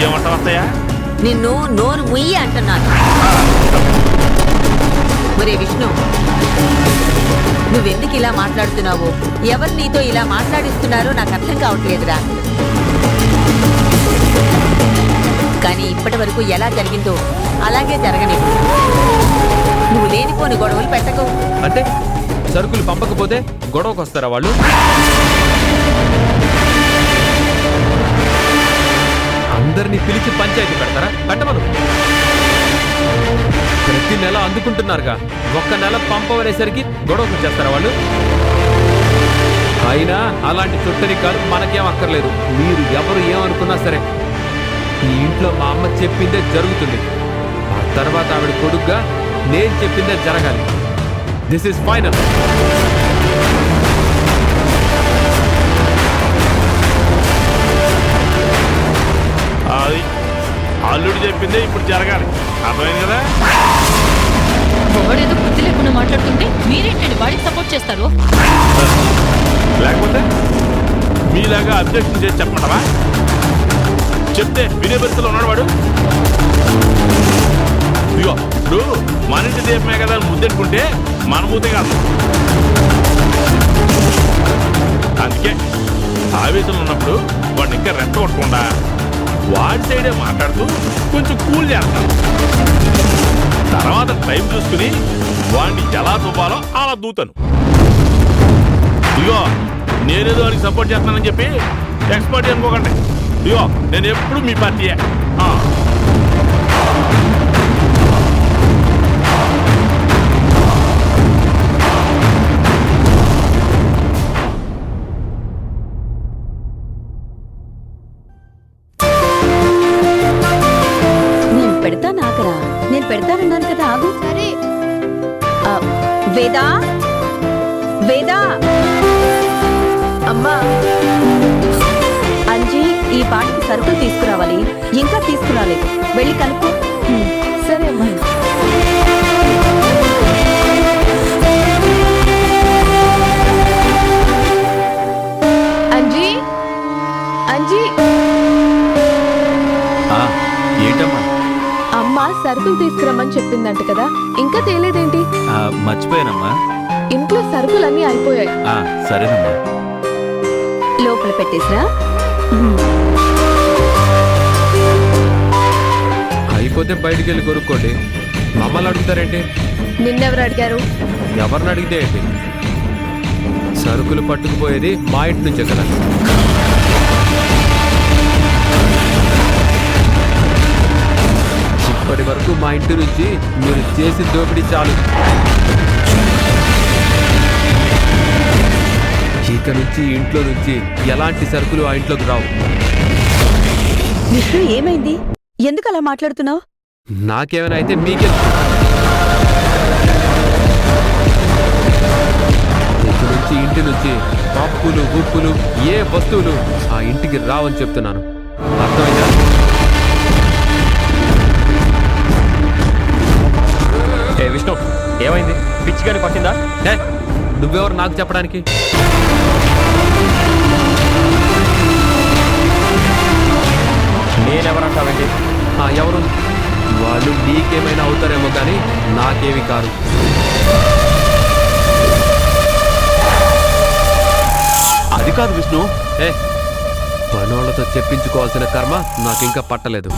ఏమంటావు అత్తయ్య? నిన్ను నోరు ముయ్యి అంటున్నాను. ఒరే విష్ణు, నువ్వెందుకు ఇలా మాట్లాడుతున్నావు? ఎవరు నీతో ఇలా మాట్లాడిస్తున్నారో నాకు అర్థం కావట్లేదురా. కానీ ఇప్పటి వరకు ఎలా జరిగిందో అలాగే జరగలేదు. నువ్వు లేనిపోని గొడవలు పెట్టకు. అంటే సరుకులు పంపకపోతే గొడవకు వస్తారా వాళ్ళు? అందరినీ పిలిచి పంచాయతీ పెడతారా? పెట్టమను. ప్రతి నెల అందుకుంటున్నారుగా, ఒక్క నెల పంపవనేసరికి గొడవకు వచ్చేస్తారా వాళ్ళు? అయినా అలాంటి చుట్టరికాలు మనకేం అక్కర్లేదు. మీరు ఎవరు ఏమనుకున్నా సరే ఈ ఇంట్లో మా అమ్మ చెప్పిందే జరుగుతుంది. ఆ తర్వాత ఆవిడ కొడుగ్గా నేను చెప్పిందే జరగాలి. This is final. అది అల్లుడు చెప్పిందే ఇప్పుడు జరగాలి. అర్థమైంది కదా? వాడేదో బుద్ధి లేకుండా మాట్లాడుతుంటే మీరేంటండి వాడికి సపోర్ట్ చేస్తారు? లేకపోతే మీలాగా అబ్జెక్షన్ చేసి చెప్పమంటావా? చెప్తే వినే పరిస్థితిలో ఉన్నాడు వాడు. ఇదిగో ఇప్పుడు మన ఇంటి దీపమే కదా అని ముద్దెట్టుకుంటే మన మూతే కాదు. అందుకే ఆవేశంలో ఉన్నప్పుడు వాడిని ఇంకా రెచ్చగొట్టకుండా వాడి సైడే మాట్లాడుతూ కొంచెం కూల్ చేస్తాను. తర్వాత టైం చూసుకుని వాడిని ఎలా దూపాలో అలా దూతాను. ఇదిగో నేనేదో వాడికి సపోర్ట్ చేస్తానని చెప్పి ఎక్స్పర్ట్ అనుకోకండి. ఇదిగో నేను ఎప్పుడు మీ పార్టీయే. నేను పెడతానన్నాను కదా, ఆగు. వేదా, వేదా, అమ్మా, అంజీ ఈ పాటికి సరుకులు తీసుకురావాలి. ఇంకా తీసుకురాలేదు, వెళ్ళి కనుక్కో. సరే అమ్మా. అంజీ, అంజీ, ఏంటమ్మా? అమ్మ సరుకులు తీసుకురమ్మని చెప్పిందంట కదా, ఇంకా తేలేదేంటి? మర్చిపోయానమ్మా. ఇంట్లో సరుకులన్నీ అయిపోయాయి. సరేనమ్మా. లోపల పెట్టేసిరా. అయిపోతే బయటికి వెళ్ళి కొనుక్కోండి. మమ్మల్ని అడుగుతారేంటి? నిన్నెవరు అడిగారు? ఎవరిని అడిగితే ఏంటి? సరుకులు పట్టుకుపోయేది మా ఇంటి నుంచే కదా. ఇప్పటి వరకు మా ఇంటి నుంచి మీరు చేసిన దోపిడీ చాలు. ఇక నుంచి ఇంట్లో నుంచి ఎలాంటి సరుకులు ఆ ఇంట్లోకి రావు. విష్ణు, ఏమైంది? ఎందుకు అలా మాట్లాడుతున్నావు? నాకేమైనా అయితే మీకే. ఇక నుంచి ఇంటి నుంచి పప్పులు ఉప్పులు ఏ వస్తువులు ఆ ఇంటికి రావని చెప్తున్నాను. అర్థమైందా? విష్ణు, ఏమైంది? పిచ్చిగాని పట్టిందా? నువ్వెవరు నాకు చెప్పడానికి? నేనెవరంటావేంటి? ఎవరు? వాళ్ళు నీకేమైనా అవుతారేమో కానీ నాకేమి కారు. అది కాదు విష్ణు. పనోళ్లతో చెప్పించుకోవాల్సిన కర్మ నాకింకా పట్టలేదు.